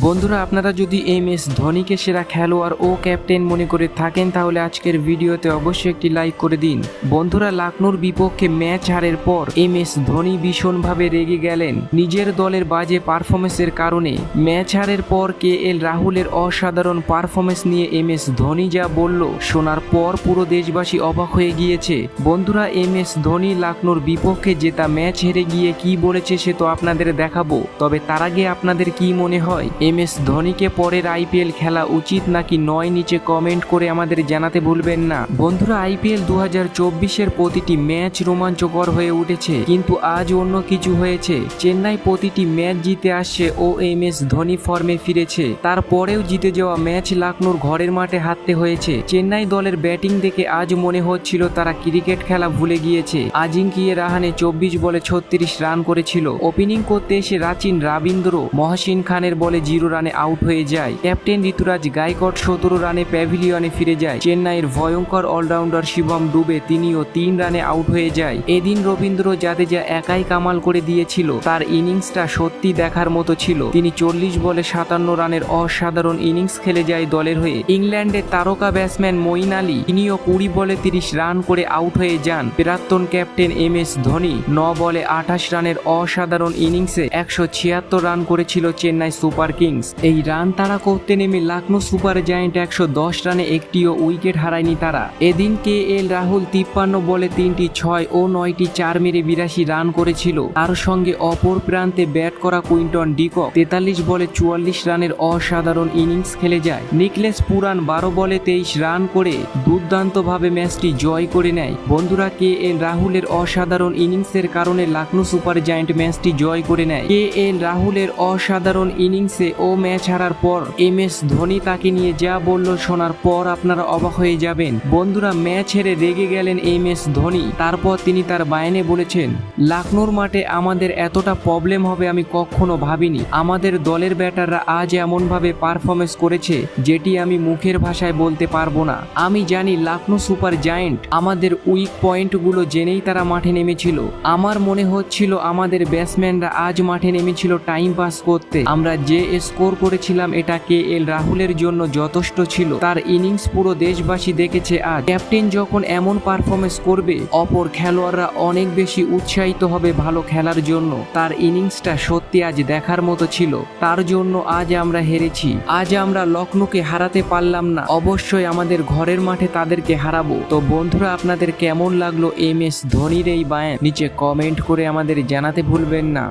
বন্ধুরা, আপনারা যদি MS ধোনিকে সেরা খেলোয়াড় ও ক্যাপ্টেন মনে করে থাকেন তাহলে আজকের ভিডিওতে অবশ্যই একটি লাইক করে দিন। বন্ধুরা, লখনৌর বিপক্ষে ম্যাচ হারের পর MS ধোনি ভীষণভাবে রেগে গেলেন নিজের দলের বাজে পারফরমেন্সের কারণে। ম্যাচ হারের পর KL রাহুলের অসাধারণ পারফরমেন্স নিয়ে MS ধোনি যা বলল শোনার পর পুরো দেশবাসী অবাক হয়ে গিয়েছে। বন্ধুরা, MS ধোনি লখনৌর বিপক্ষে জেতা ম্যাচ হেরে গিয়ে কি বলেছে সে তো আপনাদের দেখাবো, তবে তার আগে আপনাদের কি মনে হয় MS ধোনিকে পরের IPL খেলা উচিত নাকি নয় নিচে কমেন্ট করে আমাদের জানাতে ভুলবেন না। বন্ধুরা, IPL 2024-এর প্রতিটি ম্যাচ রোমাঞ্চকর হয়ে উঠেছে, কিন্তু আজ অন্য কিছু হয়েছে। চেন্নাই প্রতিটি ম্যাচ জিতে আসছে ও MS ধোনি ফর্মে ফিরেছে। তারপরেও জিতে যাওয়া ম্যাচ লখনৌর ঘরের মাঠে হারতে হয়েছে। চেন্নাই দলের ব্যাটিং দেখে আজ মনে হচ্ছিল তারা ক্রিকেট খেলা ভুলে গিয়েছে। আজিঙ্কিয়ে রাহানে 24 বলে 36 রান করেছিল। ওপেনিং করতে এসে রাচিন রবীন্দ্র মহসিন খানের বলে 0 রানে আউট হয়ে যায়। ক্যাপ্টেন ঋতুরাজ গায়কোয়াড় 17 রানে প্যাভিলিয়নে ফিরে যায়। চেন্নাইয়ের ভয়ঙ্কর অলরাউন্ডার শিবম দুবে তিনিও 3 রানে আউট হয়ে যায়। এদিন রবীন্দ্র জাদেজা একাই কামাল করে দিয়েছিল। তার ইনিংসটা সত্যি দেখার মতো ছিল। তিনি 40 বলে 57 রানের অসাধারণ ইনিংস খেলে যায় দলের হয়ে। ইংল্যান্ডের তারকা ব্যাটসম্যান মঈন আলী তিনিও 20 বলে 30 রান করে আউট হয়ে যান। প্রাক্তন ক্যাপ্টেন MS ধোনি 9 বলে 28 রানের অসাধারণ ইনিংসে 176 রান করেছিল চেন্নাই সুপার কিংস। এই রান তারা করতে নেমে লখনৌ সুপার জায়ান্ট 110 রানে একটিও উইকেট হারায়নি তারা। এদিন KL রাহুল 53 বলে 3টি 6 ও 9টি 4 মেরে 82 রান করেছিল। তার সঙ্গে অপর প্রান্তে ব্যাট করা কুইন্টন ডিকক 43 বলে 44 রানের অসাধারণ ইনিংস খেলে যায়। নিকলেস পুরান 12 বলে 23 রান করে দুর্দান্তভাবে ম্যাচটি জয় করে নেয়। বন্ধুরা, KL রাহুলের অসাধারণ ইনিংসের কারণে লখনৌ সুপার জায়ান্ট ম্যাচটি জয় করে নেয়। KL রাহুলের অসাধারণ ইনিংসে ও ম্যাচ হারার পর MS ধোনি তাকে নিয়ে যা বলল শোনার পর আপনারা অবাক হয়ে যাবেন। বন্ধুরা, ম্যাচ হেরে রেগে গেলেন MS ধোনি। তারপর তিনি তার বায়ানে বলেছেন, লখনৌর মাঠে আমাদের এতটা প্রবলেম হবে আমি কখনো ভাবিনি। আমাদের দলের ব্যাটাররা আজ এমনভাবে পারফরমেন্স করেছে যেটি আমি মুখের ভাষায় বলতে পারবো না। আমি জানি লখনৌ সুপার জায়ান্ট আমাদের উইক পয়েন্টগুলো জেনেই তারা মাঠে নেমেছিল। আমার মনে হচ্ছিল আমাদের ব্যাটসম্যানরা আজ মাঠে নেমেছিল টাইম পাস করতে। আমরা যে স্কোর করেছিলাম এটা KL রাহুলের জন্য যথেষ্ট ছিল। তার ইনিংস পুরো দেশবাসী দেখেছে। আজ ক্যাপ্টেন যখন এমন পারফরমেন্স করবে অপর খেলোয়াড়রা অনেক বেশি উৎসাহিত হবে ভালো খেলার জন্য। তার ইনিংসটা সত্যি আজ দেখার মতো ছিল। তার জন্য আজ আমরা হেরেছি। আজ আমরা লখনৌকে হারাতে পারলাম না। অবশ্যই আমাদের ঘরের মাঠে তাদেরকে হারাবো। তো বন্ধুরা, আপনাদের কেমন লাগলো MS ধোনির এই বায়ান নিচে কমেন্ট করে আমাদের জানাতে ভুলবেন না।